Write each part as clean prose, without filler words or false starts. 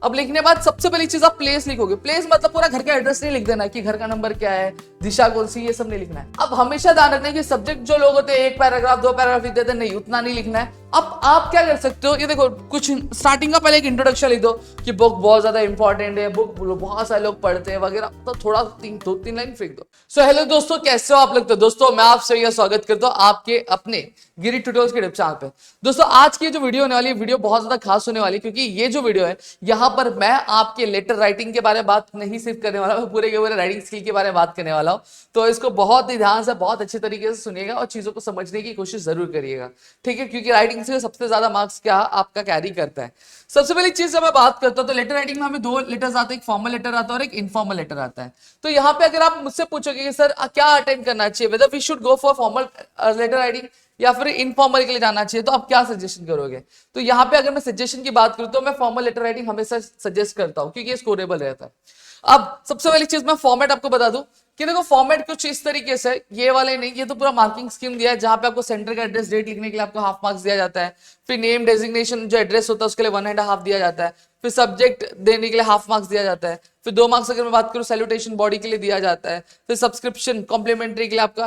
अब लिखने के बाद सबसे पहली चीज आप प्लेस लिखोगे। प्लेस मतलब पूरा घर का एड्रेस नहीं लिख देना कि घर का नंबर क्या है, दिशा कौन सी, ये सब नहीं लिखना है। अब हमेशा ध्यान रखना है कि सब्जेक्ट जो लोग होते हैं एक पैराग्राफ 2 पैराग्राफ लिख देते हैं, नहीं उतना नहीं लिखना है। अब आप क्या कर सकते हो, ये देखो कुछ स्टार्टिंग का पहले एक इंट्रोडक्शन लिख दो कि बुक बहुत ज्यादा इंपॉर्टेंट है, बुक बहुत सारे लोग पढ़ते हैं वगैरह, तो थोड़ा 2-3 लाइन फेंक दो। सो हेलो दोस्तों, कैसे हो आप लोग। तो दोस्तों मैं आप सभी का स्वागत करता हूँ आपके अपने गिरी ट्यूटोरियल्स के चैनल पे। दोस्तों आज की जो वीडियो होने वाली है, वीडियो बहुत ज्यादा खास होने वाली है, क्योंकि ये जो वीडियो है यहाँ पर मैं आपके लेटर राइटिंग के बारे में बात नहीं सिर्फ करने वाला, मैं पूरे के पूरे राइटिंग स्किल के बारे में बात करने वाला हूँ। तो इसको बहुत ही ध्यान से, बहुत अच्छे तरीके से सुनिएगा और चीजों को समझने की कोशिश जरूर करिएगा, ठीक है, क्योंकि राइटिंग से सबसे ज्यादा मार्क्स क्या आपका कैरी करता है। सबसे पहली चीज जब मैं बात करता हूँ तो लेटर राइटिंग में हमें 2 लेटर्स आते हैं, एक फॉर्मल लेटर आता है और एक इनफॉर्मल लेटर आता है। तो यहाँ पे अगर आप मुझसे पूछोगे कि सर क्या अटेंड करना चाहिए, whether we should go for formal letter writing या फिर इनफॉर्मल के लिए जाना चाहिए, तो आप क्या सजेशन करोगे। तो यहाँ पे अगर मैं सजेशन की बात करूँ तो मैं फॉर्मल लेटर राइटिंग हमेशा सजेस्ट करता हूँ, क्योंकि ये स्कोरेबल रहता है। अब सबसे पहली चीज मैं फॉर्मेट आपको बता दूं कि देखो फॉर्मेट कुछ इस तरीके से, ये वाले नहीं, ये तो पूरा मार्किंग स्कीम दिया है, जहां पे आपको सेंटर का एड्रेस डेट लिखने के लिए आपको हाफ मार्क्स दिया जाता है, फिर नेम डेजिग्नेशन जो एड्रेस होता है उसके लिए 1.5 दिया जाता है, फिर सब्जेक्ट देने के लिए हाफ मार्क्स दिया जाता है, फिर 2 मार्क्स अगर मैं बात करूं सैल्यूटेशन बॉडी के लिए दिया जाता है, फिर सब्सक्रिप्शन कॉम्प्लीमेंट्री के लिए आपका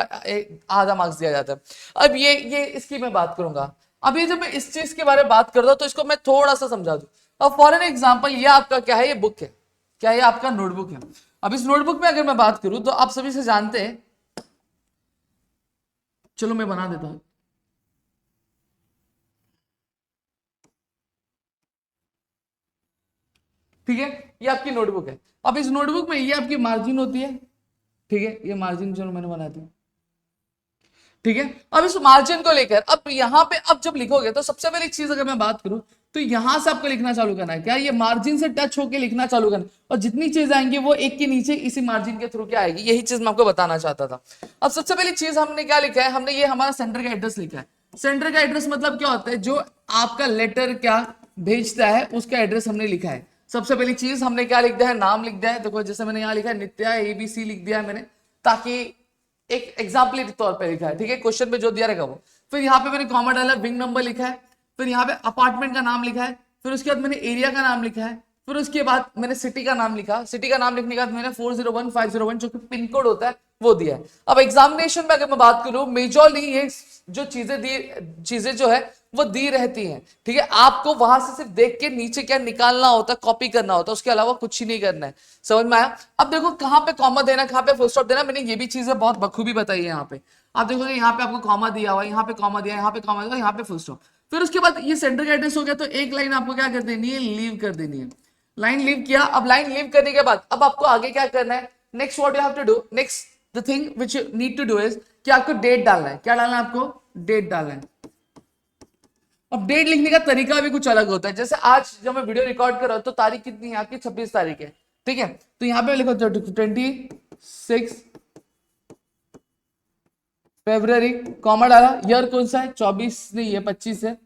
आधा मार्क्स दिया जाता है। अब ये इसकी मैं बात करूंगा। अब ये जब मैं इस चीज के बारे में बात करता हूं तो इसको मैं थोड़ा सा समझा दूं। अब फॉर एन एग्जाम्पल, ये आपका क्या है, ये बुक है, क्या ये आपका नोटबुक है। अब इस नोटबुक में अगर मैं बात करूं तो आप सभी से जानते हैं, चलो मैं बना देता हूं, ठीक है, ये आपकी नोटबुक है। अब इस नोटबुक में ये आपकी मार्जिन होती है, ठीक है, ये मार्जिन चलो मैंने बना दी, ठीक है। अब इस मार्जिन को लेकर अब यहाँ पे अब जब लिखोगे तो सबसे पहली चीज अगर मैं बात करूं तो यहां से आपको लिखना चालू करना है, क्या ये मार्जिन से टच होकर लिखना चालू करना, और जितनी चीज आएंगी वो एक के नीचे इसी मार्जिन के थ्रू क्या आएगी, यही चीज मैं आपको बताना चाहता था। अब सबसे पहली चीज हमने क्या लिखा है, हमने ये हमारा सेंटर का एड्रेस लिखा है। सेंटर का एड्रेस मतलब क्या होता है, जो आपका लेटर क्या भेजता है उसका एड्रेस हमने लिखा है। सबसे पहली चीज हमने क्या लिख दिया है, नाम लिख दिया है। देखो जैसे मैंने यहाँ लिखा है नित्या ABC लिख दिया है मैंने, ताकि एक एग्जाम्पल के तौर पे लिखा है, ठीक है, क्वेश्चन पे जो दिया रहेगा वो। फिर यहाँ पे मैंने कॉमा डाला, विंग नंबर लिखा है, फिर यहाँ पे अपार्टमेंट का नाम लिखा है, फिर उसके बाद मैंने एरिया का नाम लिखा है, फिर उसके बाद मैंने सिटी का नाम लिखा। सिटी का नाम लिखने के बाद मैंने 401501 जो कि पिन कोड होता है वो दिया है। अब एग्जामिनेशन में अगर मैं बात करूं, मेजरली ये जो चीजें जो है वो दी रहती हैं, ठीक है, आपको वहां से सिर्फ देख के नीचे क्या निकालना होता है, कॉपी करना होता है, उसके अलावा कुछ ही नहीं करना है। समझ में आया। अब देखो कहाँ पे कॉमा देना, कहाँ पे फुल स्टॉप देना, मैंने ये भी चीजें बहुत बखूबी बताई है। यहाँ पे आप देखोगे, यहाँ पे आपको कॉमा दिया हुआ है, यहाँ पे कॉमा दिया, यहाँ पे कॉमा दिया, यहाँ पे फुल स्टॉप। फिर उसके बाद ये सेंटर का एड्रेस हो गया, तो एक लाइन आपको क्या कर देनी है, लीव कर देनी है। लाइन लीव किया। अब लाइन लीव करने के बाद अब आपको आगे क्या करना है, next what you have to do, next the thing which you need to do is कि आपको डेट डालना है। क्या डालना है आपको, डेट डालना है। अब डेट लिखने का तरीका भी कुछ अलग होता है। जैसे आज जब मैं वीडियो रिकॉर्ड कर रहा हूं तो तारीख कितनी है आपकी, 26 तारीख है, ठीक है, तो यहां पे लिखो 26 फरवरी, कॉमा डाला, ईयर कौन सा है, 24 नहीं है 25 है,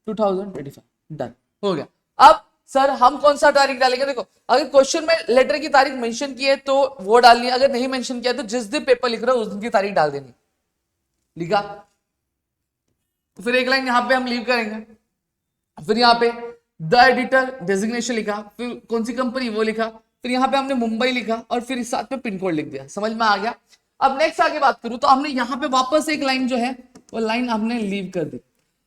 2025, डन हो गया। अब सर हम कौन सा तारीख डालेंगे, देखो अगर क्वेश्चन में लेटर की तारीख मेंशन की है तो वो डालनी है, अगर नहीं मेंशन किया तो जिस दिन पेपर लिख रहे हो उस दिन की तारीख डाल देनी। लिखा, फिर एक लाइन यहां पे हम लीव करेंगे, फिर यहाँ पे द एडिटर डेजिग्नेशन लिखा, फिर कौन सी कंपनी वो लिखा, फिर यहाँ पे हमने मुंबई लिखा और फिर इस साथ में पिन कोड लिख दिया। समझ में आ गया। अब नेक्स्ट आगे बात करूं तो हमने यहाँ पे वापस एक लाइन जो है वो लाइन हमने लीव कर दी।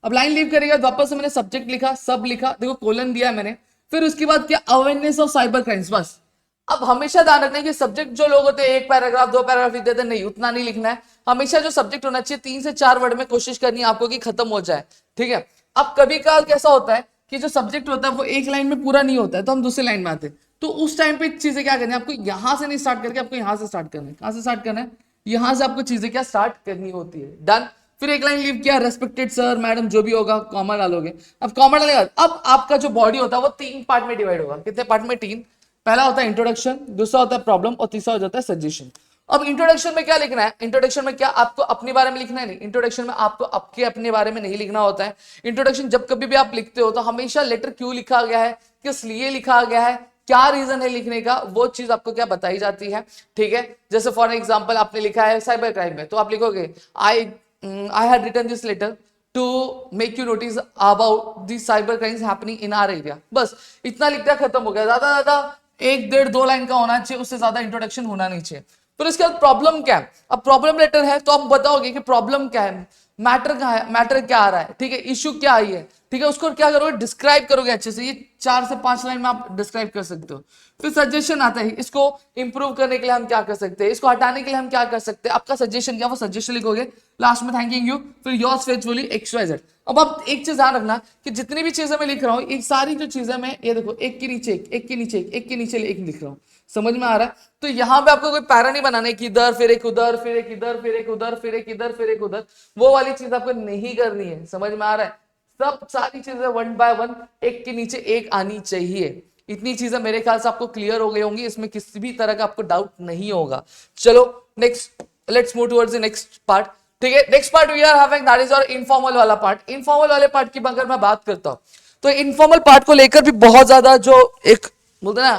अब लाइन लीव करेगा वापस से मैंने सब्जेक्ट लिखा, सब लिखा, देखो कोलन दिया है मैंने, फिर उसके बाद क्या, अवेयरनेस ऑफ साइबर क्राइम्स, बस। अब हमेशा ध्यान रखना है कि सब्जेक्ट जो लोग होते हैं एक पैराग्राफ 2 पैराग्राफ लिख देते हैं, नहीं उतना नहीं लिखना है। हमेशा जो सब्जेक्ट होना चाहिए 3 से 4 वर्ड में कोशिश करनी है आपको कि खत्म हो जाए, ठीक है। अब कभी कभार कैसा होता है कि जो सब्जेक्ट होता है वो एक लाइन में पूरा नहीं होता है, तो हम दूसरी लाइन में आते हैं, तो उस टाइम पे चीजें क्या करनी है, आपको यहां से नहीं स्टार्ट करके आपको यहां से स्टार्ट करना है। कहां से स्टार्ट करना है, यहां से आपको चीजें क्या स्टार्ट करनी होती है। डन। फिर एक लाइन लीव किया, रेस्पेक्टेड सर मैडम जो भी होगा, कॉमा डालोगे। अब कॉमा डालेगा, अब आपका जो बॉडी होता है वो 3 पार्ट में डिवाइड होगा। कितने पार्ट में, 3। पहला होता है इंट्रोडक्शन, दूसरा होता है प्रॉब्लम और तीसरा हो जाता है सजेशन। अब इंट्रोडक्शन में क्या लिखना है, इंट्रोडक्शन में क्या आपको अपने बारे में लिखना है, नहीं, इंट्रोडक्शन में आपको आपके अपने बारे में नहीं लिखना होता है। इंट्रोडक्शन जब कभी भी आप लिखते हो तो हमेशा लेटर क्यों लिखा गया है, किस लिए लिखा गया है, क्या रीजन है लिखने का, वो चीज आपको क्या बताई जाती है, ठीक है। जैसे फॉर एग्जांपल आपने लिखा है साइबर क्राइम में, तो आप लिखोगे I had written this letter to make you notice about the cyber crimes happening in our area. बस इतना लिख दिया, खत्म हो गया। ज्यादा 1, 1.5, 2 लाइन का होना चाहिए, उससे ज्यादा इंट्रोडक्शन होना नहीं चाहिए। फिर इसके बाद प्रॉब्लम क्या है। अब प्रॉब्लम लेटर है तो आप बताओगे कि प्रॉब्लम क्या है, मैटर क्या है, मैटर क्या आ रहा है, ठीक है, इश्यू क्या आई है, ठीक है, उसको क्या करोगे, डिस्क्राइब करोगे अच्छे से। ये 4 से 5 लाइन में आप डिस्क्राइब कर सकते हो। फिर सजेशन आता है, इसको इंप्रूव करने के लिए हम क्या कर सकते हैं, इसको हटाने के लिए हम क्या कर सकते हैं, आपका सजेशन क्या, वो सजेशन लिखोगे। लास्ट में थैंकिंग यू, फिर योर्स फेथफुली XYZ। अब आप एक चीज ध्यान रखना कि जितनी भी चीजें मैं लिख रहा हूँ, ये सारी जो चीजें मैं, ये देखो, एक के नीचे एक के नीचे एक के नीचे एक लिख रहा हूँ, समझ में आ रहा है। तो यहाँ पे आपको कोई पैरा नहीं बनाना है कि इधर फिर एक उधर, फिर एक इधर, फिर एक उधर, फिर एक इधर, फिर एक उधर, वो वाली चीज आपको नहीं करनी है, समझ में आ रहा है। सब सारी चीजें 1 बाय 1 एक के नीचे एक आनी चाहिए। इतनी चीजें मेरे ख्याल से आपको क्लियर हो गई होंगी, इसमें किसी भी तरह का आपको डाउट नहीं होगा। चलो next, let's move towards the next part. ठीक है, next part we are having, that is our informal वाला पार्ट। इनफॉर्मल वाले पार्ट की अगर मैं बात करता हूं तो इनफॉर्मल पार्ट को लेकर भी बहुत ज्यादा जो एक बोलते हैं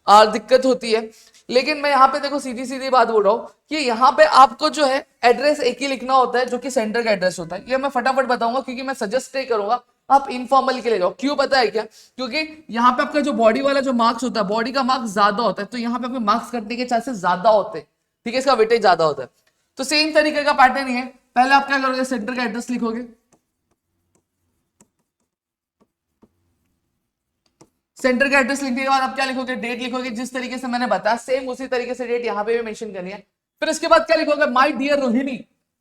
ना दिक्कत होती है। लेकिन मैं यहाँ पे देखो सीधी सीधी बात बोल रहा हूँ कि यहाँ पे आपको जो है एड्रेस एक ही लिखना होता है जो कि सेंटर का एड्रेस होता है। ये मैं फटाफट बताऊंगा क्योंकि मैं सजेस्ट नहीं करूंगा आप इनफॉर्मल के लिए जाओ। क्यों पता है क्या, क्योंकि यहाँ पे आपका जो बॉडी वाला जो मार्क्स होता है, बॉडी का मार्क्स ज्यादा होता है, तो यहाँ पे आपके मार्क्स कटने के चांसेस ज्यादा होते हैं, ठीक है, इसका वेटेज ज्यादा होता है। तो सेम तरीके का पैटर्न ही है। पहले आप क्या करोगे, सेंटर का एड्रेस लिखोगे, सेंटर का एड्रेस लिखने के बाद आप क्या लिखोगे, डेट लिखोगे, जिस तरीके से मैंने बताया सेम उसी तरीके से डेट यहाँ पे भी मेंशन करनी है। फिर इसके बाद क्या लिखोगे, माय डियर रोहिणी,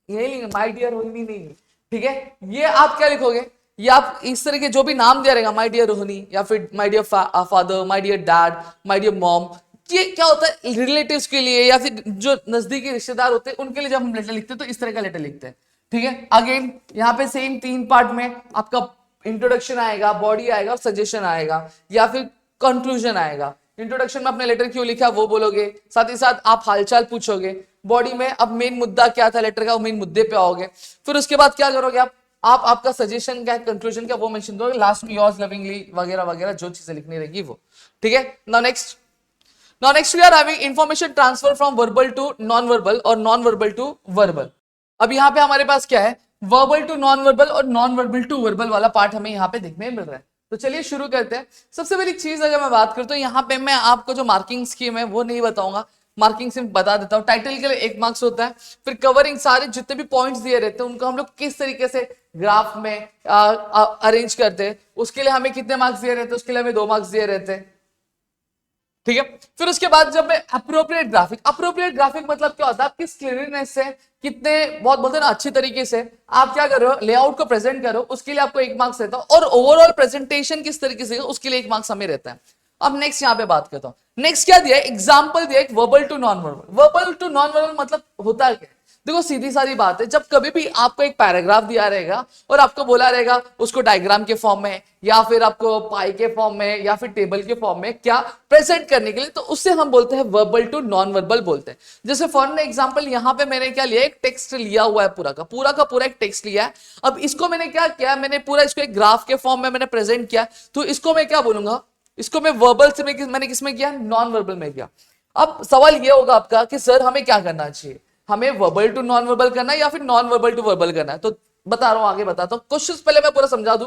यही लिखना, माय डियर रोहिणी नहीं, ठीक है। ये आप क्या लिखोगे, ये आप इस तरह के जो भी नाम दिया रहेगा, माय डियर रोहिणी या फिर my dear father, my dear dad, my dear mom, ये क्या होता है रिलेटिव्स के लिए या फिर जो नजदीकी रिश्तेदार होते हैं उनके लिए जब हम लेटर लिखते हैं तो इस तरह का लेटर लिखते हैं, ठीक है। अगेन यहाँ पे सेम 3 पार्ट में आपका इंट्रोडक्शन आएगा, बॉडी आएगा और सजेशन आएगा या फिर कंक्लूजन आएगा। इंट्रोडक्शन में अपने लेटर क्यों लिखा वो बोलोगे, साथ ही साथ आप हालचाल पूछोगे। बॉडी में अब मेन मुद्दा क्या था लेटर का, वो मेन मुद्दे पे आओगे। फिर उसके बाद क्या करोगे आप आपका सजेशन क्या है, कंक्लूजन क्या, वो मेंशन करोगे। लास्ट में योर्स लविंगली वगैरह वगैरह जो चीजें लिखनी रहेगी वो, ठीक है। Now next we are having information transfer from verbal to non verbal और नॉन वर्बल टू वर्बल। अब यहाँ पे हमारे पास क्या है, वर्बल टू नॉन वर्बल और नॉन वर्बल टू वर्बल वाला पार्ट हमें यहाँ पे देखने मिल रहा है। तो चलिए शुरू करते हैं। सबसे पहली चीज अगर मैं बात करूं तो यहाँ पे मैं आपको जो मार्किंग स्कीम है वो नहीं बताऊंगा, मार्किंग सिर्फ बता देता हूँ। टाइटल के लिए 1 मार्क्स होता है, फिर कवरिंग सारे जितने भी पॉइंट्स दिए रहते हैं उनको हम लोग किस तरीके से ग्राफ में अरेंज करते हैं उसके लिए हमें कितने मार्क्स दिए रहते हैं, उसके लिए हमें 2 मार्क्स दिए रहते हैं, ठीक है। फिर उसके बाद जब मैं अप्रोप्रिएट ग्राफिक मतलब क्या होता है, आप किस क्लियरनेस से, कितने बहुत बोलते हैं ना अच्छी तरीके से आप क्या कर रहे हो, लेआउट को प्रेजेंट करो, उसके लिए आपको 1 मार्क्स रहता है। और ओवरऑल प्रेजेंटेशन किस तरीके से उसके लिए 1 मार्क्स हमें रहता है। अब नेक्स्ट यहाँ पे बात करता हूँ। नेक्स्ट क्या दिया है, एग्जाम्पल दिया है verbal to non verbal. Verbal to non verbal मतलब होता है क्या, देखो सीधी सारी बात है, जब कभी भी आपको एक पैराग्राफ दिया रहेगा और आपको बोला रहेगा उसको डायग्राम के फॉर्म में या फिर आपको पाई के फॉर्म में या फिर टेबल के फॉर्म में क्या प्रेजेंट करने के लिए, तो उससे हम बोलते हैं वर्बल टू नॉन वर्बल बोलते हैं। जैसे फॉर एग्जांपल यहाँ पे मैंने क्या लिया, एक टेक्स्ट लिया हुआ है, पूरा का पूरा एक टेक्स्ट लिया है। अब इसको मैंने क्या किया, मैंने पूरा इसको एक ग्राफ के फॉर्म में मैंने प्रेजेंट किया, तो इसको मैं क्या बोलूंगा, इसको मैं वर्बल से मैंने किसमें किया, नॉन वर्बल में किया। अब सवाल ये होगा आपका कि सर हमें क्या करना चाहिए, हमें वर्बल टू नॉन वर्बल करना है या फिर नॉन वर्बल टू वर्बल करना है। तो बता रहा हूं, आगे बताता हूं। क्वेश्चंस पहले मैं पूरा समझा दूं,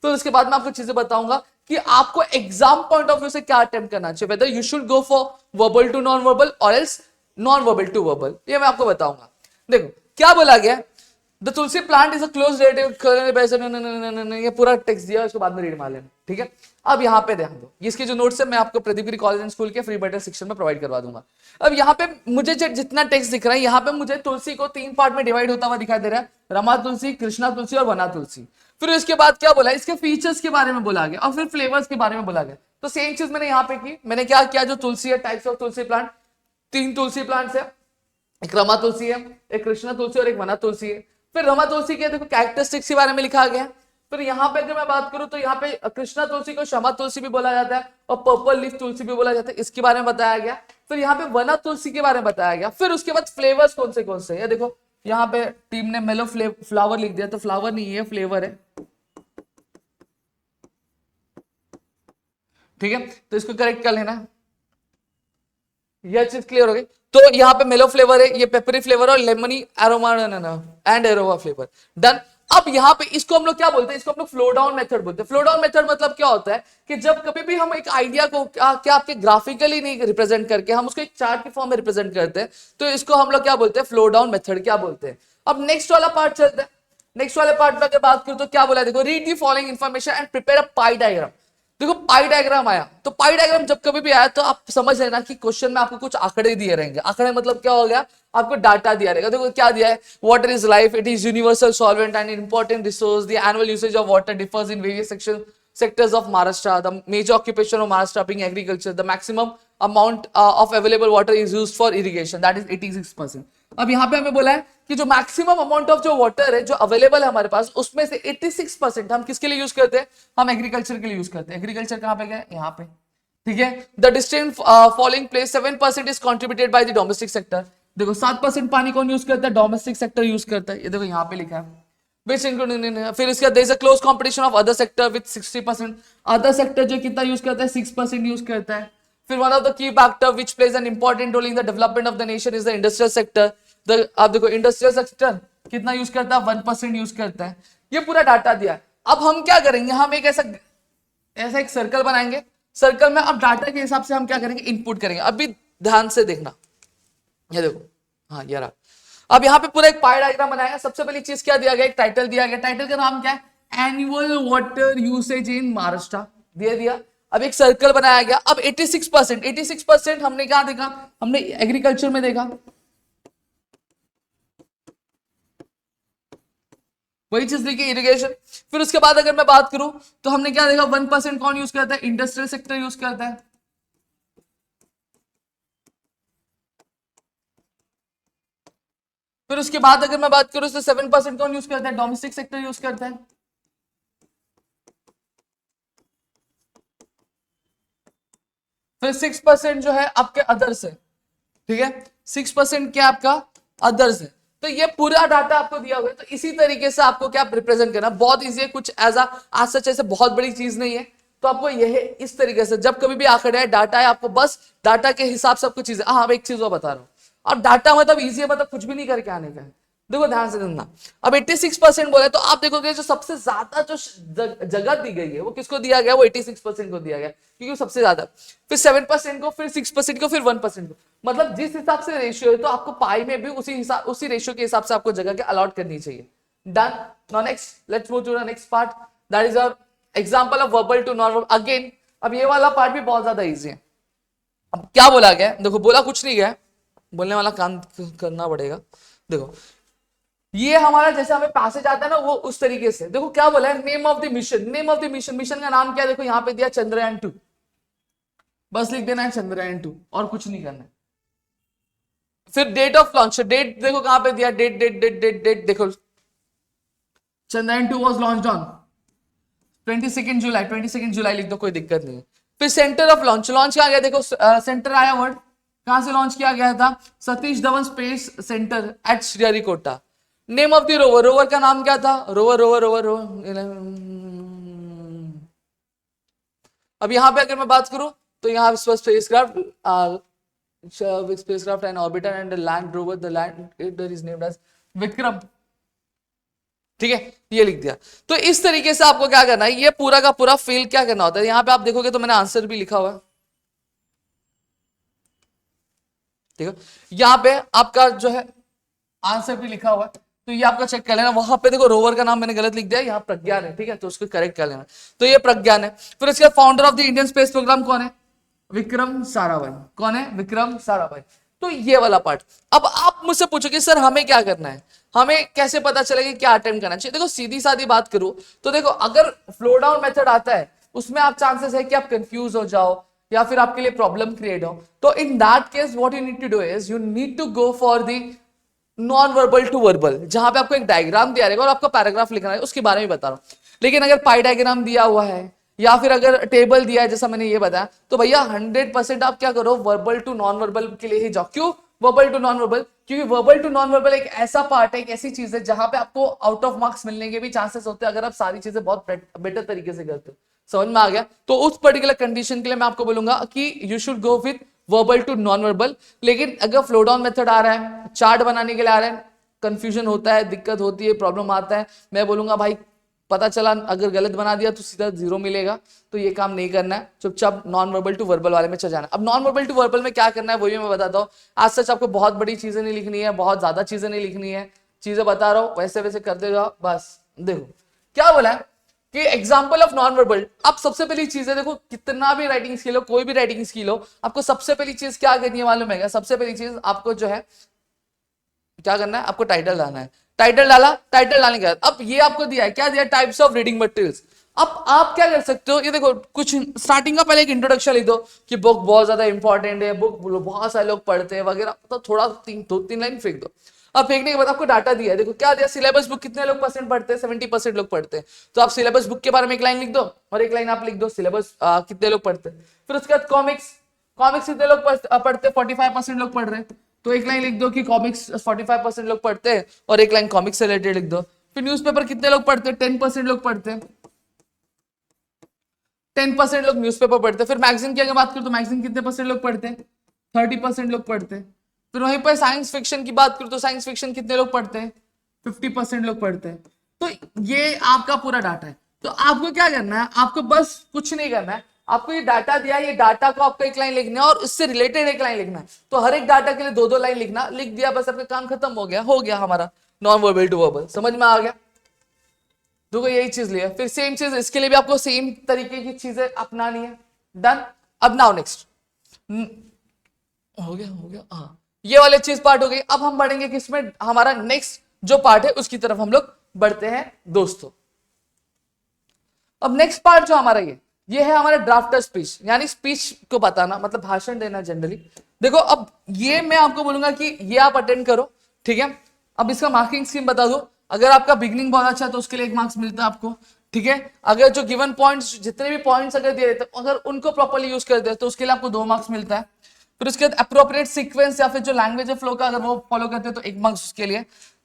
फिर उसके बाद मैं आपको चीजें बताऊंगा कि आपको एग्जाम पॉइंट ऑफ व्यू से क्या अटेम्प्ट करना चाहिए, whether you should go for verbal to non verbal और else non verbal to verbal, ये मैं आपको बताऊंगा। देखो क्या बोला गया, the tulsi plant is a close relative, ये पूरा टेक्स्ट दिया, इसको बाद में रीड मार लेना, ठीक है। अब यहाँ पे ध्यान दो, इसके जो नोट्स है मैं आपको प्रदीप गिरी कॉलेज एंड स्कूल के फ्री बैटल सेक्शन में प्रोवाइड करवा दूंगा। अब यहाँ पे मुझे जितना टेक्स्ट दिख रहा है, यहाँ पे मुझे तुलसी को 3 पार्ट में डिवाइड होता हुआ दिखाई दे रहा है, रमा तुलसी, कृष्णा तुलसी और वना तुलसी। फिर इसके बाद क्या बोला, इसके फीचर्स के बारे में बोला गया और फिर फ्लेवर्स के बारे में बोला गया। तो सेम चीज मैंने यहाँ पे की, मैंने क्या किया, जो तुलसी है, types of Tulsi plant, 3 Tulsi plants है, एक रमा तुलसी है, एक कृष्णा तुलसी और एक वना तुलसी है। फिर रमा तुलसी के देखो कैरेक्टरिस्टिक्स के बारे में लिखा गया। फिर यहाँ पे अगर मैं बात करूं तो यहाँ पे कृष्णा तुलसी को क्षमा तुलसी भी बोला जाता है और पर्पल लीफ तुलसी भी बोला जाता है, इसके बारे में बताया गया। फिर यहाँ पे वना तुलसी के बारे में बताया गया। फिर उसके बाद फ्लेवर्स कौन से, ये देखो यहाँ पे टीम ने मेलो फ्लावर लिख दिया, तो फ्लावर नहीं है, फ्लेवर है, ठीक है। तो इसको करेक्ट कर लेना, यह चीज क्लियर हो गई। तो यहाँ पे मेलो फ्लेवर है, ये पेपरी फ्लेवर और lemony aroma and aroma flavour, done. अब यहाँ पे इसको हम लोग क्या बोलते हैं, इसको हम लोग फ्लो डाउन मेथड बोलते हैं। फ्लो डाउन मेथड मतलब क्या होता है कि जब कभी भी हम एक आइडिया को क्या आपके ग्राफिकली नहीं रिप्रेजेंट करके हम उसको एक चार्ट के फॉर्म में रिप्रेजेंट करते हैं, तो इसको हम लोग क्या बोलते हैं, फ्लो डाउन मेथड क्या बोलते हैं। अब नेक्स्ट वाला पार्ट चलता है। नेक्स्ट वाले पार्ट में अगर बात करूं तो क्या बोला है, देखो read the following information and prepare a pi diagram. देखो पाई डायग्राम आया, तो पाई डायग्राम जब कभी भी आया तो आप समझ लेना कि क्वेश्चन में आपको कुछ आंकड़े दिए रहेंगे। आंकड़े मतलब क्या हो गया, आपको डाटा दिया रहेगा। देखो क्या दिया है, water is life, it is universal solvent and important resource, the annual usage of water differs in various sectors of Maharashtra, the major occupation of Maharashtra being agriculture, the maximum amount of available water is used for irrigation, that is 86%। अब यहाँ पे हमें बोला है कि जो maximum amount of जो water है जो अवेलेबल है हमारे पास, उसमें से 86% हम किसके लिए यूज करते हैं, हम एग्रीकल्चर के लिए यूज करते हैं। एग्रीकल्चर कहाँ पे गए, यहाँ पे, ठीक है। The distant following place 7% is contributed by the domestic sector. देखो 7% पानी कौन यूज करता है, डोमेस्टिक सेक्टर यूज करता है। ये देखो यहाँ पे लिखा है which including, फिर इसके बाद there is a close competition of other sector with 60%। Other sector जो कितना यूज करता है, 6% यूज करता है। फिर one of the key factor which plays an important role in the development of the nation is the industrial sector। आप देखो industrial sector कितना यूज करता है, 1% यूज करता है। ये पूरा डाटा दिया है। अब हम क्या करेंगे, हम एक ऐसा एक सर्कल बनाएंगे। सर्कल में अब डाटा के हिसाब से हम क्या करेंगे, इनपुट करेंगे। अभी ध्यान से देखना, ये देखो, हाँ ये रहा। अब यहाँ पे पूरा एक पाई डायग्राम बनाया। सबसे पहली चीज क्या दिया गया, एक टाइटल दिया गया। टाइटल का नाम क्या है, एनुअल वाटर यूसेज इन महाराष्ट्र दे दिया। अब एक सर्कल बनाया गया। अब 86% हमने क्या देखा, हमने एग्रीकल्चर में देखा, वही चीज देखी इरिगेशन। फिर उसके बाद अगर मैं बात करूं तो हमने क्या देखा, 1% कौन यूज करता है, इंडस्ट्रियल सेक्टर यूज करता है। फिर उसके बाद अगर मैं बात करूं तो 7% कौन यूज करता है, डोमेस्टिक सेक्टर यूज करता है। फिर 6% जो है आपके अदर्स है, ठीक है। 6% क्या आपका अदर्स है। तो ये पूरा डाटा आपको दिया हुआ है। तो इसी तरीके से आपको क्या रिप्रेजेंट करना, बहुत इजी है, कुछ आज सच ऐसे बहुत बड़ी चीज नहीं है। तो आपको यह इस तरीके से जब कभी भी आंकड़े है, डाटा है, आपको बस डाटा के हिसाब से आपको चीजें, हाँ एक चीज और बता रहा हूं। और डाटा मतलब इजी है, मतलब कुछ भी नहीं करके आने का है। देखो ध्यान से सुनना। अब 86% बोले तो आप देखोगे जो सबसे ज्यादा जो जगह दी गई है वो किसको दिया गया, वो 86% को दिया गया, क्योंकि सबसे ज्यादा। फिर 7% को, फिर 6% को, फिर 1% को। मतलब जिस हिसाब से रेशियो है तो आपको पाई में भी उसी रेशियो के हिसाब से आपको जगह के अलॉट करनी चाहिए। Done. Now next let's move to the next part, that is our example of verbal to non verbal. Again अब ये वाला पार्ट भी बहुत ज्यादा इजी है। अब क्या बोला गया, देखो बोला कुछ नहीं गया, बोलने वाला काम करना पड़ेगा। देखो ये हमारा जैसे हमें पैसेज आता है ना, वो उस तरीके से। देखो क्या बोला है, name of the mission. Name of the mission, mission का नाम क्या है, देखो यहाँ पे दिया चंद्रयान 2। बस लिख देना है चंद्रयान 2 और कुछ नहीं करना है। फिर डेट ऑफ लॉन्च, डेट देखो कहां पे दिया, date date date date date देखो, Chandrayaan 2 was launched on 22 July. 22 जुलाई लिख दो, कोई दिक्कत नहीं है। फिर सेंटर ऑफ लॉन्च, लॉन्च कहां गया, देखो सेंटर आया वर्ड, कहां से लॉन्च किया गया था, Satish Dhawan space centre at Sriharikota. Name of the rover, rover का नाम क्या था, रोवर रोवर रोवर रोवर। अब यहां पे अगर मैं बात करूं तो यहाँ spacecraft spacecraft and orbiter and the land rover, the lander is named as Vikram, ठीक है, ये लिख दिया। तो इस तरीके से आपको क्या करना है, ये पूरा का पूरा फिल क्या करना होता है। यहां पे आप देखोगे तो मैंने आंसर भी लिखा हुआ है, ठीक है। यहां पे आपका जो है आंसर भी लिखा हुआ है, तो ये आपका चेक कर लेना। वहां पे देखो रोवर का नाम मैंने गलत लिख दिया, यहाँ प्रज्ञान है, ठीक है, तो उसको करेक्ट कर लेना। तो ये प्रज्ञान है। फिर इसके founder of the Indian space program कौन है, विक्रम साराभाई। कौन है, विक्रम साराभाई। तो ये वाला पार्ट। अब आप मुझसे पूछोगे सर हमें क्या करना है, हमें कैसे पता चलेगा क्या अटेम्प्ट करना चाहिए। देखो सीधी सादी बात करूं तो देखो अगर फ्लो डाउन मेथड आता है उसमें आप चांसेस है कि आप कंफ्यूज हो जाओ या फिर आपके लिए प्रॉब्लम क्रिएट हो। तो in that case what you need to do is you need to go for the non verbal to verbal, जहां पे आपको एक डायग्राम दिया रहेगा और आपको पैराग्राफ लिखना है, उसके बारे में बता रहा हूं। लेकिन अगर पाई डायग्राम दिया हुआ है या फिर अगर टेबल दिया है जैसा मैंने ये बताया, तो भैया 100% आप क्या करो, वर्बल टू नॉन वर्बल के लिए ही जाओ। क्यों वर्बल टू नॉन वर्बल, क्योंकि वर्बल टू नॉन वर्बल एक ऐसा पार्ट है, एक ऐसी चीज है जहां पे आपको आउट ऑफ मार्क्स मिलने के भी चांसेस होते हैं अगर आप सारी चीजें बहुत बेटर तरीके से करते हो। समझ में आ गया। तो उस पर्टिकुलर कंडीशन के लिए मैं आपको बोलूंगा कि you should go with verbal to non verbal. लेकिन अगर फ्लो डाउन मेथड आ रहा है, चार्ट बनाने के लिए आ रहा है, कंफ्यूजन होता है, दिक्कत होती है, प्रॉब्लम आता है, मैं बोलूंगा भाई पता चला अगर गलत बना दिया तो सीधा 0 मिलेगा, तो ये काम नहीं करना है, चुपचाप नॉन वर्बल टू वर्बल वाले में चल जाना। अब नॉन वर्बल टू वर्बल में क्या करना है वही मैं बताता हूँ। आज सच आपको बहुत बड़ी चीजें नहीं लिखनी है, बहुत ज्यादा चीजें नहीं लिखनी है, चीजें बता रहा हूँ वैसे वैसे करते जाओ बस। देखो क्या बोला है कि एग्जाम्पल ऑफ नॉन वर्बल। अब सबसे पहली चीज है, देखो कितना भी राइटिंग स्किल हो, कोई भी राइटिंग स्किल हो, आपको सबसे पहली चीज क्या करनी है मालूम है क्या? सबसे पहली चीज आपको जो है क्या करना है, आपको टाइटल डालना है। टाइटल डाला, टाइटल डालने के बाद अब ये आपको दिया है, क्या दिया? Types of reading materials. अब आप क्या कर सकते हो, ये देखो कुछ स्टार्टिंग का पहले एक इंट्रोडक्शन लिख दो कि बुक बहुत ज्यादा इंपॉर्टेंट है, बुक बहुत सारे लोग पढ़ते हैं वगैरह, तो थोड़ा 2-3 लाइन फेंक दो। अब फेंकने के बाद आपको डाटा दिया है, देखो क्या दिया, सिलेबस बुक कितने लोग परसेंट पढ़ते हैं? 70% लोग पढ़ते हैं। तो आप सिलेबस बुक के बारे में एक लाइन लिख दो और एक लाइन आप लिख दो सिलेबस कितने लोग पढ़ते हैं। फिर उसके बाद कॉमिक्स, कॉमिक्स कितने लोग पढ़ते हैं? 45% लोग पढ़ रहे हैं, तो एक लाइन लिख दो कि कॉमिक्स 45% लोग पढ़ते हैं और एक लाइन कॉमिक्स से रिलेटेड लिख दो। फिर न्यूज़पेपर कितने लोग पढ़ते हैं? 10% लोग पढ़ते हैं, 10% लोग न्यूज़पेपर पढ़ते हैं। फिर मैगजीन की अगर बात करूं तो मैगजीन कितने परसेंट लोग पढ़ते हैं? 30% लोग पढ़ते हैं। फिर वहीं पर साइंस फिक्शन की बात करूं तो साइंस फिक्शन कितने लोग पढ़ते हैं? 50% लोग पढ़ते हैं। तो ये आपका पूरा डाटा है। तो आपको क्या करना है, आपको बस कुछ नहीं करना है, आपको ये डाटा दिया है, ये डाटा को आपको एक लाइन लिखना है और उससे रिलेटेड एक लाइन लिखना है। तो हर एक डाटा के लिए 2-2 लाइन लिखना, लिख दिया बस आपका काम खत्म हो गया हमारा नॉन वर्बल टू वर्बल। समझ में आ गया? देखो यही चीज लिया। फिर सेम चीज इसके लिए भी आपको सेम तरीके की चीजें अपनानी है। डन। अब नाउ नेक्स्ट हो गया हाँ, ये वाले चीज पार्ट हो गई। अब हम बढ़ेंगे किसमें, हमारा नेक्स्ट जो पार्ट है उसकी तरफ हम लोग बढ़ते हैं दोस्तों। अब नेक्स्ट पार्ट जो हमारा ये है हमारा ड्राफ्टर स्पीच, यानी स्पीच को बताना, मतलब भाषण देना जनरली। देखो अब ये मैं आपको बोलूंगा कि ये आप अटेंड करो, ठीक है। अब इसका मार्किंग स्कीम बता दो। अगर आपका बिगनिंग बहुत अच्छा है तो उसके लिए 1 मार्क्स मिलता है आपको, ठीक है। अगर जो गिवन पॉइंट्स, जितने भी पॉइंट्स अगर दिए रहते अगर उनको प्रॉपर्ली यूज करते हैं तो उसके लिए आपको 2 मार्क्स मिलता है। फिर उसके बाद अप्रोप्रिएट सीक्वेंस या फिर जो लैंग्वेज फ्लो का अगर वो फॉलो करते हैं तो 1 मार्क्स उसके लिए।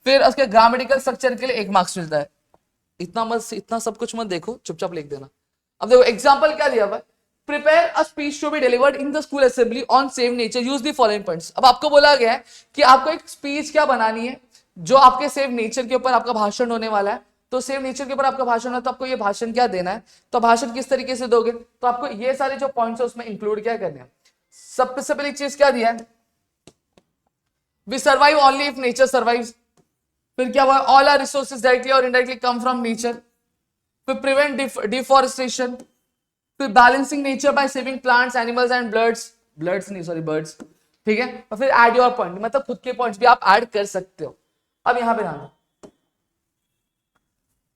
फिर उसके ग्रामेटिकल स्ट्रक्चर के लिए 1 मार्क्स मिलता है। इतना सब कुछ मत देखो, चुपचाप लिख देना। अब देखो एग्जांपल क्या दिया हुआ है, prepare a speech to be delivered in the school assembly on same nature, use the following points. अब आपको बोला गया है कि आपको एक स्पीच क्या बनानी है जो आपके सेम नेचर के ऊपर आपका भाषण होने वाला है। तो सेम नेचर के ऊपर आपका भाषण है तो आपको ये भाषण क्या देना है, तो भाषण किस तरीके से दोगे, तो आपको ये सारे जो पॉइंट्स है उसमें इंक्लूड क्या करने हैं। सबसे पहली चीज क्या दिया है, we survive only if nature survives. फिर क्या हुआ, ऑल आर रिसोर्सेज डायरेक्टली और इनडायरेक्टली कम फ्रॉम नेचर। फिर प्रिवेंट डिफॉरेस्टेशन। फिर balancing nature by saving plants animals and birds, ठीक है। और फिर ऐड योर पॉइंट, मतलब खुद के पॉइंट्स भी आप ऐड कर सकते हो। अब यहां पे ध्यान दो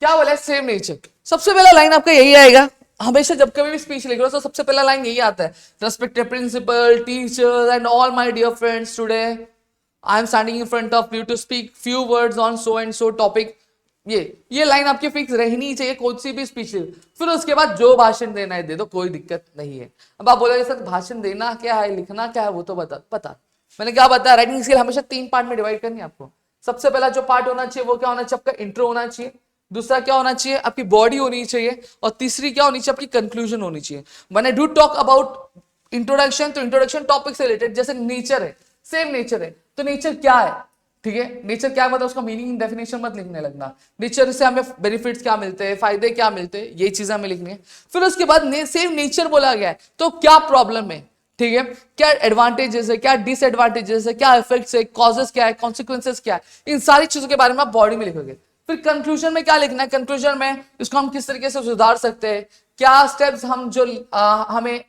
क्या बोला है, सेम नेचर। सबसे पहला लाइन आपका यही आएगा हमेशा, जब कभी भी स्पीच लिख रहे हो तो सबसे पहला लाइन यही आता है, respected principal, teachers and all my dear friends, today I am standing in front of you to speak few words on so and so topic. ये लाइन आपकी फिक्स रहनी चाहिए कोई सी भी स्पीच। फिर उसके बाद जो भाषण देना है दे दो, कोई दिक्कत नहीं है। अब आप बोलोगे सर भाषण देना क्या है, लिखना क्या है, वो तो पता मैंने क्या बताया, राइटिंग स्किल हमेशा 3 पार्ट में डिवाइड करनी है आपको। सबसे पहला जो पार्ट होना चाहिए वो क्या होना चाहिए, आपका इंट्रो होना चाहिए। दूसरा क्या होना चाहिए, आपकी बॉडी होनी चाहिए। और तीसरी क्या होनी चाहिए, आपकी कंक्लूजन होनी चाहिए। When I do talk about introduction, तो इंट्रोडक्शन टॉपिक से रिलेटेड, जैसे नेचर है, सेम नेचर है तो नेचर क्या है, ठीक है। नेचर क्या मतलब उसका मीनिंग डेफिनेशन मत लिखने लगना, नेचर से हमें बेनिफिट्स क्या मिलते हैं, फायदे क्या मिलते हैं, ये चीजें हमें लिखनी है। फिर उसके बाद सेम नेचर बोला गया है तो क्या प्रॉब्लम है, ठीक है, क्या एडवांटेजेस है, क्या डिसएडवांटेजेस है, क्या इफेक्ट्स है, कॉजेस क्या है, कॉन्सिक्वेंसेस क्या है, इन सारी चीजों के बारे में आप बॉडी में लिखोगे। फिर कंक्लूजन में क्या लिखना है, कंक्लूजन में इसको हम किस तरीके से सुधार सकते हैं, क्या स्टेप्स हम जो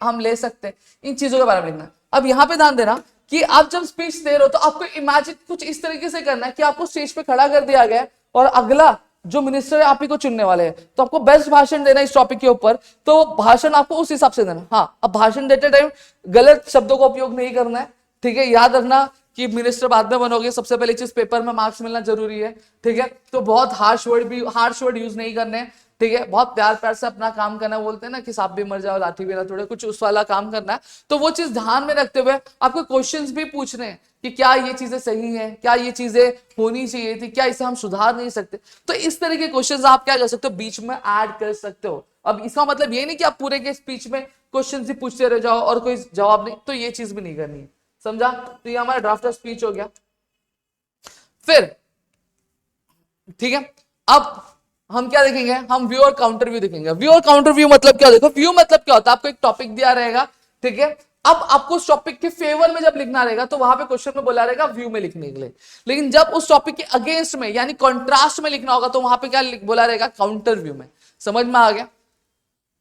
हम ले सकते हैं, इन चीजों के बारे में लिखना है। अब यहां पे ध्यान देना कि आप जब स्पीच दे रहे हो तो आपको इमेजिन कुछ इस तरीके से करना है कि आपको स्टेज पे खड़ा कर दिया गया है और अगला जो मिनिस्टर है आप ही को चुनने वाले हैं, तो आपको बेस्ट भाषण देना इस टॉपिक के ऊपर, तो भाषण आपको उस हिसाब से देना। हाँ, अब भाषण देते टाइम गलत शब्दों का उपयोग नहीं करना है, ठीक है। याद रखना कि मिनिस्टर बाद में बनोगे, सबसे पहले चीज पेपर में मार्क्स मिलना जरूरी है, ठीक है। तो बहुत हार्श वर्ड यूज नहीं करने, ठीक है। बहुत प्यार प्यार से अपना काम करना, बोलते हैं ना कि सांप भी मर जाओ लाठी भी ना तोड़े, कुछ उस वाला काम करना है। तो वो चीज ध्यान में रखते हुए आपको क्वेश्चंस भी पूछने हैं कि क्या ये चीजें सही हैं, क्या ये चीजें होनी चाहिए थी, क्या इसे हम सुधार नहीं सकते। तो इस तरह के क्वेश्चंस आप क्या कर सकते हो, बीच में ऐड कर सकते हो। अब इसका मतलब ये नहीं कि आप पूरे के स्पीच में क्वेश्चन ही पूछते रह जाओ और कोई जवाब नहीं, तो ये चीज भी नहीं करनी है, समझा। तो ये हमारा ड्राफ्टर स्पीच हो गया। फिर ठीक है, अब हम क्या देखेंगे, हम व्यू और काउंटर व्यू देखेंगे। व्यू और काउंटर व्यू मतलब क्या, देखो व्यू मतलब क्या होता है, आपको एक टॉपिक दिया रहेगा, ठीक है, अब आपको उस टॉपिक के फेवर में जब लिखना रहेगा तो वहां पे क्वेश्चन में बोला रहेगा व्यू में लिखने के लिए, लेकिन जब उस टॉपिक के अगेंस्ट में यानी कॉन्ट्रास्ट में लिखना होगा तो वहां पे क्या बोला रहेगा, काउंटर व्यू में। समझ में आ गया?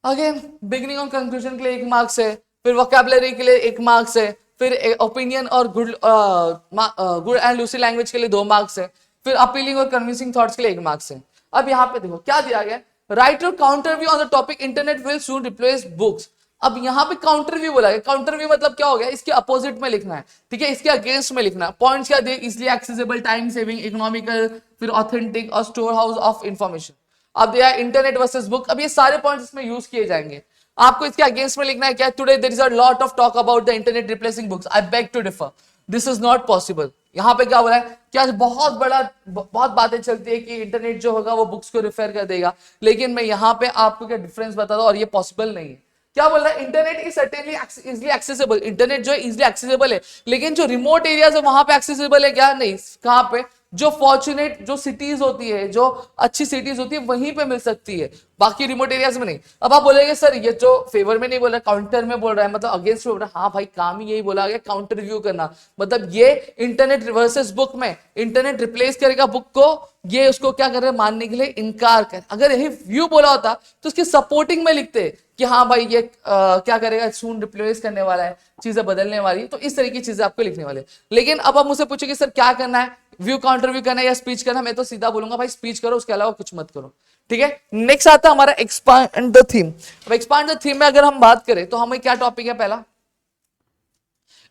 अगेन बिगिनिंग और कंक्लूजन के लिए 1 मार्क्स है, फिर वोकैबुलरी के लिए 1 मार्क्स है, फिर ओपिनियन और गुड एंड लूसी लैंग्वेज के लिए 2 मार्क्स है, फिर अपीलिंग और कन्विंसिंग थॉट्स के लिए 1 मार्क्स है। अब यहाँ पे देखो क्या दिया गया, right your counter view on the topic internet will soon replace books. अब यहाँ पे काउंटर व्यू बोला गया, काउंटर व्यू मतलब क्या हो गया, इसके अपोजिट में लिखना है, ठीक है, इसके अगेंस्ट में लिखना है। पॉइंट्स क्या दिए, easily accessible, time saving, economical, फिर ऑथेंटिक और स्टोर हाउस ऑफ इंफॉर्मेशन। अब दिया इंटरनेट वर्सेस बुक, अब ये सारे पॉइंट्स इसमें यूज किए जाएंगे। आपको इसके अगेंस्ट में लिखना है क्या, today there is a lot of talk about the internet replacing books, I beg to differ, this is not possible. यहाँ पे क्या बोला है, क्या बहुत बातें चलती है कि इंटरनेट जो होगा वो बुक्स को रिफर कर देगा, लेकिन मैं यहाँ पे आपको क्या डिफरेंस बता दूं, और ये पॉसिबल नहीं है। क्या बोल रहा है, internet is certainly easily accessible, internet जो है इजिली एक्सेसिबल है, लेकिन जो रिमोट एरियाज है वहां पे एक्सेसिबल है क्या, नहीं। कहां पे, जो फॉर्चुनेट जो सिटीज होती है, जो अच्छी सिटीज होती है वहीं पे मिल सकती है, बाकी रिमोट एरियाज में नहीं। अब आप बोलेंगे सर ये जो फेवर में नहीं बोल रहा, काउंटर में बोल रहा है, मतलब अगेंस्ट में बोल रहा है। हाँ भाई, काम ही यही बोला गया, काउंटर व्यू करना, मतलब ये इंटरनेट वर्सेस बुक में इंटरनेट रिप्लेस करेगा बुक को, ये उसको क्या कर रहे हैं, मानने के लिए इनकार कर। अगर यही व्यू बोला होता तो उसके सपोर्टिंग में लिखते कि हाँ भाई ये क्या करेगा, सून रिप्लेस करने वाला है, चीजें बदलने वाली है, तो इस तरीके की चीजें आपको लिखने वाले। लेकिन अब आप मुझसे पूछेंगे सर क्या करना है, व्यू काउंटर व्यू करना है या स्पीच करना, मैं तो सीधा बोलूंगा भाई स्पीच करो, उसके अलावा कुछ मत करो, ठीक है। नेक्स्ट आता है हमारा एक्सपांड द थीम। अब एक्सपांड द थीम में अगर हम बात करें तो हमें क्या टॉपिक है, पहला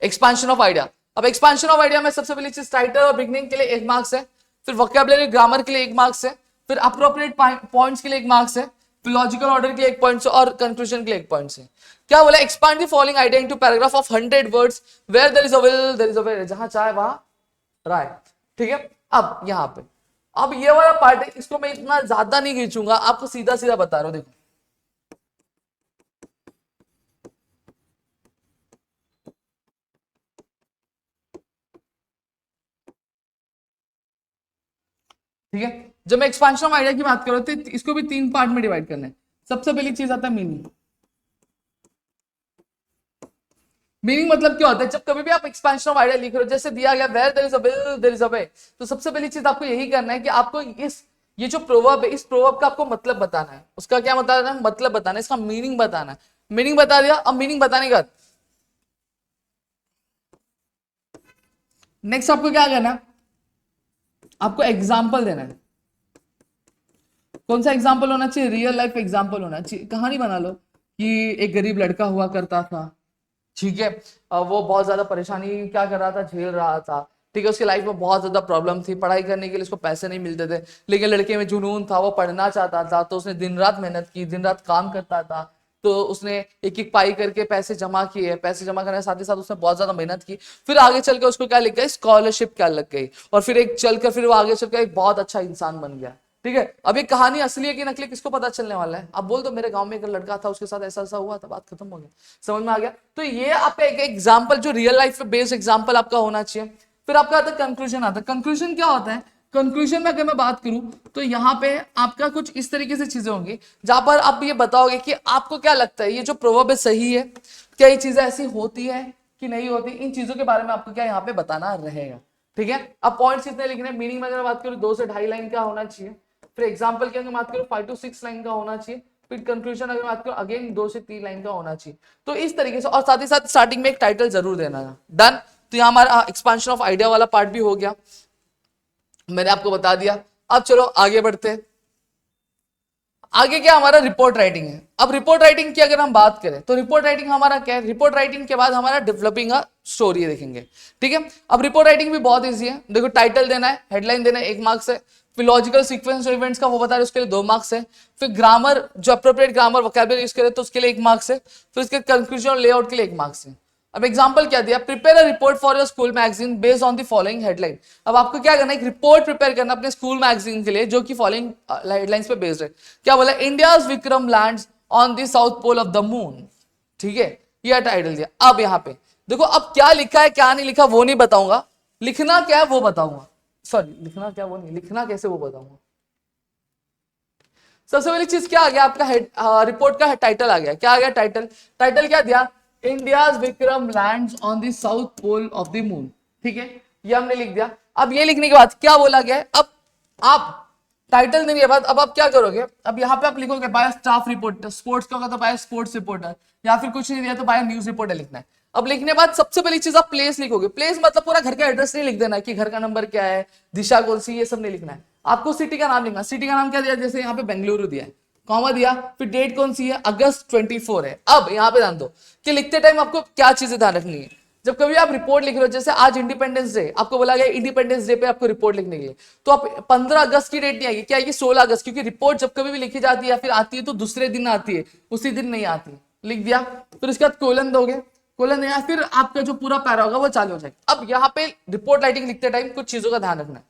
एक्सपांशन ऑफ आइडिया। अब एक्सपांशन ऑफ आइडिया में सबसे पहली चीज टाइटल और बिगनिंग के लिए 1 मार्क्स है, फिर वोकैबुलरी ग्रामर के लिए 1 मार्क्स है, फिर अप्रोप्रिएट पॉइंट्स के लिए 1 मार्क्स है, फिर लॉजिकल ऑर्डर के लिए 1 पॉइंट और कंक्लूजन के लिए 1 पॉइंट है। क्या बोला, expand the following idea into paragraph of 100 words, where there is a will there is a way, जहां चाहे वहां राय, ठीक है। अब यहां पे अब ये वाला पार्ट है, इसको मैं इतना ज्यादा नहीं खींचूंगा, आपको सीधा सीधा बता रहा हूं, देखो ठीक है। जब मैं एक्सपांशन ऑफ आइडिया की बात करूं तो इसको भी 3 पार्ट में डिवाइड करना है। सबसे पहली चीज आता है मीनिंग। मीनिंग मतलब क्या होता है, जब कभी भी आप एक्सपेंशन ऑफ आइडिया लिख रहे हो, जैसे दिया गया where there is a will there is a way, तो सबसे पहली चीज आपको यही करना है कि आपको ये जो प्रोवर्ब है, इस प्रोवर्ब का आपको मतलब बताना है। उसका क्या बताना है, मतलब बताना है, इसका मीनिंग बताना है। मीनिंग बता दिया, अब मीनिंग बताने का नेक्स्ट आपको क्या करना है, आपको एग्जाम्पल देना है। कौन सा एग्जाम्पल होना चाहिए, रियल लाइफ एग्जाम्पल होना चाहिए। कहानी बना लो कि एक गरीब लड़का हुआ करता था, ठीक है, वो बहुत ज्यादा परेशानी क्या कर रहा था, झेल रहा था, ठीक है, उसकी लाइफ में बहुत ज्यादा प्रॉब्लम थी, पढ़ाई करने के लिए उसको पैसे नहीं मिलते थे, लेकिन लड़के में जुनून था, वो पढ़ना चाहता था, तो उसने दिन रात मेहनत की, दिन रात काम करता था, तो उसने एक एक पाई करके पैसे जमा किए, पैसे जमा करने के साथ ही साथ उसने बहुत ज्यादा मेहनत की, फिर आगे चलकर उसको क्या लग गई, स्कॉलरशिप क्या लग गई, और फिर एक चलकर फिर वो आगे चलकर एक बहुत अच्छा इंसान बन गया, ठीक है। अब ये कहानी असली है कि नकली किसको पता चलने वाला है, आप बोल दो मेरे गांव में एक लड़का था, उसके साथ ऐसा ऐसा हुआ था, बात खत्म हो गया, समझ में आ गया। तो ये आपका एक एग्जाम्पल जो रियल लाइफ पे बेस्ड एग्जाम्पल आपका होना चाहिए। फिर आपका आता है कंक्लूजन, आता है कंक्लूजन क्या होता है, कंक्लूजन में अगर मैं बात करूं तो यहाँ पे आपका कुछ इस तरीके से चीजें होंगी जहां पर आप ये बताओगे कि आपको क्या लगता है ये जो प्रोवर्ब है सही है, क्या ये चीजें ऐसी होती है कि नहीं होती, इन चीजों के बारे में आपको क्या यहाँ पे बताना रहेगा, ठीक है। अब पॉइंट्स कितने लिखने, मीनिंग में अगर बात करूं 2 से 2.5 लाइन का होना चाहिए, फिर एग्जाम्पल की अगर बात करूं 5 to 6 लाइन का होना चाहिए, फिर कंक्लूजन अगर बात करूं अगेन 2 से 3 लाइन का होना चाहिए। तो इस तरीके से, और साथ ही साथ स्टार्टिंग में एक टाइटल जरूर देना है। डन। तो यहाँ हमारा एक्सपांशन ऑफ आइडिया वाला पार्ट भी हो गया, मैंने आपको बता दिया। अब चलो आगे बढ़ते हैं। आगे क्या हमारा रिपोर्ट राइटिंग है। अब रिपोर्ट राइटिंग की अगर हम बात करें तो रिपोर्ट राइटिंग हमारा क्या है, रिपोर्ट राइटिंग के बाद हमारा डेवलपिंग अ स्टोरी देखेंगे, ठीक है। अब रिपोर्ट राइटिंग भी बहुत इजी है, देखो टाइटल देना है, हेडलाइन देना है, 1 मार्क्स है, फिर लॉजिकल सीक्वेंस इवेंट्स का वो बता रहे उसके लिए 2 मार्क्स है, फिर ग्रामर जो अप्रोप्रिएट ग्रामर वोकैबुलरी यूज करे तो उसके लिए 1 मार्क्स है, फिर उसके कंक्लूजन और लेआउट के लिए 1 मार्क्स है। अब एग्जांपल क्या दिया, prepare a report for your school magazine based on the following headline. अब आपको क्या करना है, एक रिपोर्ट प्रिपेयर करना अपने स्कूल मैगजीन के लिए जो कि फॉलोइंग हेडलाइंस पे बेस्ड है। क्या बोला, India's Vikram lands on the south pole of the moon, ठीक है, ये टाइटल दिया। अब यहाँ पे देखो, अब क्या लिखा है क्या नहीं लिखा वो नहीं बताऊंगा, लिखना क्या है वो बताऊंगा, सॉरी लिखना क्या वो नहीं, लिखना कैसे वो बताऊंगा। सबसे पहली चीज क्या आ गया आपका रिपोर्ट का टाइटल आ गया। क्या आ गया टाइटल? टाइटल क्या दिया? India's Vikram lands on the south pole of the moon. ठीक है, ये हमने लिख दिया। अब ये लिखने के बाद क्या बोला गया है? अब आप टाइटल देने के बाद अब आप क्या करोगे? अब यहाँ पे आप लिखोगे बाय स्टाफ रिपोर्टर, स्पोर्ट्स का होगा तो बाय स्पोर्ट्स रिपोर्टर, या फिर कुछ नहीं दिया तो बाय न्यूज रिपोर्टर लिखना है। अब लिखने के बाद सबसे पहली चीज आप प्लेस लिखोगे। प्लेस मतलब पूरा घर का एड्रेस नहीं लिख देना है कि घर का नंबर क्या है, दिशा कौन सी, ये सब नहीं लिखना है। आपको सिटी का नाम लिखना है। सिटी का नाम क्या दिया? जैसे यहाँ पे बेंगलुरु दिया है, कॉमा दिया, फिर डेट कौन सी है? अगस्त 24 है। अब यहाँ पे ध्यान दो कि लिखते टाइम आपको क्या चीजें ध्यान रखनी है। जब कभी आप रिपोर्ट लिख रहे हो, जैसे आज इंडिपेंडेंस डे, आपको बोला गया इंडिपेंडेंस डे पे आपको रिपोर्ट लिखने के लिए, तो आप 15 अगस्त की डेट नहीं आएगी, क्या आएगी? 16 अगस्त, क्योंकि रिपोर्ट जब कभी भी लिखी जाती है या फिर आती है तो दूसरे दिन आती है, उसी दिन नहीं आती। लिख दिया, फिर उसके बाद कोलन दोगे, कोलन या फिर आपका जो पूरा पैरा होगा वो चालू हो जाएगा। अब यहाँ पे रिपोर्ट राइटिंग लिखते टाइम कुछ चीजों का ध्यान रखना है।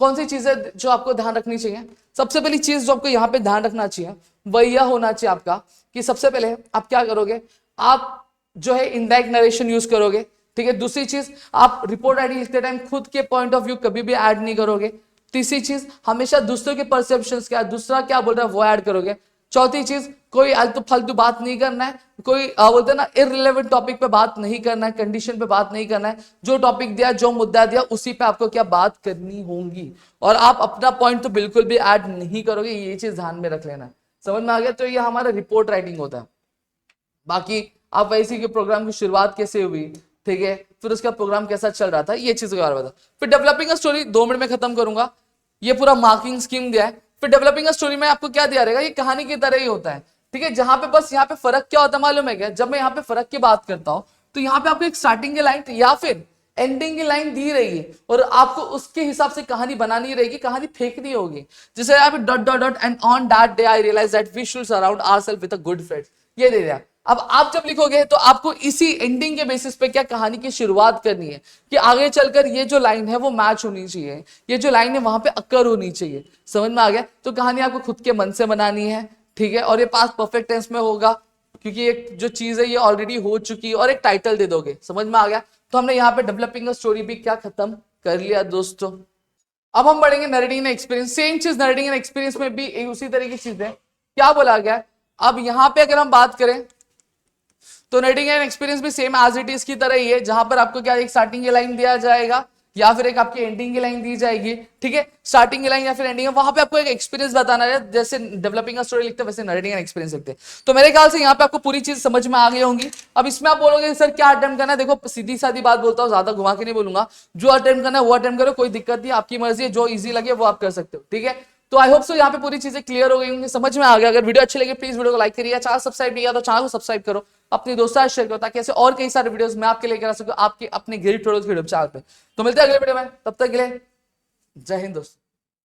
कौन सी चीजें जो आपको ध्यान रखनी चाहिए? सबसे पहली चीज जो आपको यहाँ पे ध्यान रखना चाहिए वह यह होना चाहिए आपका कि सबसे पहले आप क्या करोगे? आप जो है इनडायरेक्ट नरेशन यूज करोगे। ठीक है, दूसरी चीज, आप रिपोर्ट राइटिंग लिखते टाइम खुद के पॉइंट ऑफ व्यू कभी भी ऐड नहीं करोगे। तीसरी चीज, हमेशा दूसरों के परसेप्शंस क्या, दूसरा क्या बोल रहा है वो ऐड करोगे। चौथी चीज, कोई आलतू फालतू बात नहीं करना है, कोई बोलते हैं ना इररिलेवेंट टॉपिक पे बात नहीं करना है, कंडीशन पे बात नहीं करना है। जो टॉपिक दिया, जो मुद्दा दिया, उसी पे आपको क्या बात करनी होगी, और आप अपना पॉइंट तो बिल्कुल भी ऐड नहीं करोगे। ये चीज ध्यान में रख लेना। समझ में आ गया? तो ये हमारा रिपोर्ट राइटिंग होता है। बाकी आप वैसे के प्रोग्राम की शुरुआत कैसे हुई, ठीक है, फिर उसका प्रोग्राम कैसा चल रहा था, ये चीज के बारे में बताओ। फिर डेवलपिंग अ स्टोरी 2 मिनट में खत्म करूंगा। ये पूरा मार्किंग स्कीम दिया है। फिर डेवलपिंग अ स्टोरी में आपको क्या दिया रहेगा? ये कहानी की तरह ही होता है। ठीक है, जहां पे बस यहाँ पे फर्क क्या होता है मालूम है क्या? जब मैं यहाँ पे फर्क की बात करता हूँ तो यहाँ पे आपको एक स्टार्टिंग की लाइन या फिर एंडिंग की लाइन दी रहेगी और आपको उसके हिसाब से कहानी बनानी रहेगी, कहानी फेंकनी होगी। जैसे यहाँ पे dot dot dot and on that day I realize that we should surround ourself with a good friends, ये दे दिया। अब आप जब लिखोगे तो आपको इसी एंडिंग के बेसिस पे क्या कहानी की शुरुआत करनी है कि आगे चलकर ये जो लाइन है वो मैच होनी चाहिए, ये जो लाइन है वहां पे अक्कर होनी चाहिए। समझ में आ गया? तो कहानी आपको खुद के मन से बनानी है। ठीक है, और ये पास्ट परफेक्ट टेंस में होगा क्योंकि एक जो चीज है ये ऑलरेडी हो चुकी है, और एक टाइटल दे दोगे। समझ में आ गया? तो हमने यहाँ पे डेवलपिंग स्टोरी भी क्या खत्म कर लिया दोस्तों। अब हम बढ़ेंगे नरेटिंग एंड एक्सपीरियंस। सेम चीज नरेटिंग एंड एक्सपीरियंस में भी उसी तरह की चीज है। क्या बोला गया? अब यहाँ पे अगर हम बात करें तो नरेटिंग एंड एक्सपीरियंस भी सेम एज इट इज की तरह ही है, जहां पर आपको क्या एक स्टार्टिंग की लाइन दिया जाएगा या फिर एक आपकी एंडिंग की लाइन दी जाएगी। ठीक है, स्टार्टिंग की लाइन या फिर एंडिंग, वहां पे आपको एक एक्सपीरियंस बताना है। जैसे डेवलपिंग स्टोरी लिखते हैं वैसे नरेटिंग एंड एक्सपीरियंस लिखते हैं। तो मेरे ख्याल से यहाँ पे आपको पूरी चीज समझ में आ गई होंगी। अब इसमें आप बोलोगे सर क्या अटेम्प्ट करना है? देखो सीधी सादी बात बोलता हूँ, ज्यादा घुमा के नहीं बोलूंगा। जो अटेम्प्ट करना है वो अटेम्प्ट करो, कोई दिक्कत नहीं, आपकी मर्जी है, जो ईजी लगे वो आप कर सकते हो। ठीक है, तो आई होप सो यहाँ पे पूरी चीजें क्लियर हो गई होंगी, समझ में आ गया। अगर वीडियो अच्छी लगे प्लीज वीडियो को लाइक करिए, चैनल सब्सक्राइब नहीं किया तो चैनल को सब्सक्राइब करो, अपने दोस्तों से शेयर करो ताकि ऐसे और कई सारे वीडियोस मैं आपके लेकर आ सकूं आपके अपने ग्रेड ट्यूटोरियल्स वीडियो चैनल पे। तो मिलते हैं अगले वीडियो में, तब तक के लिए जय हिंद दोस्तों।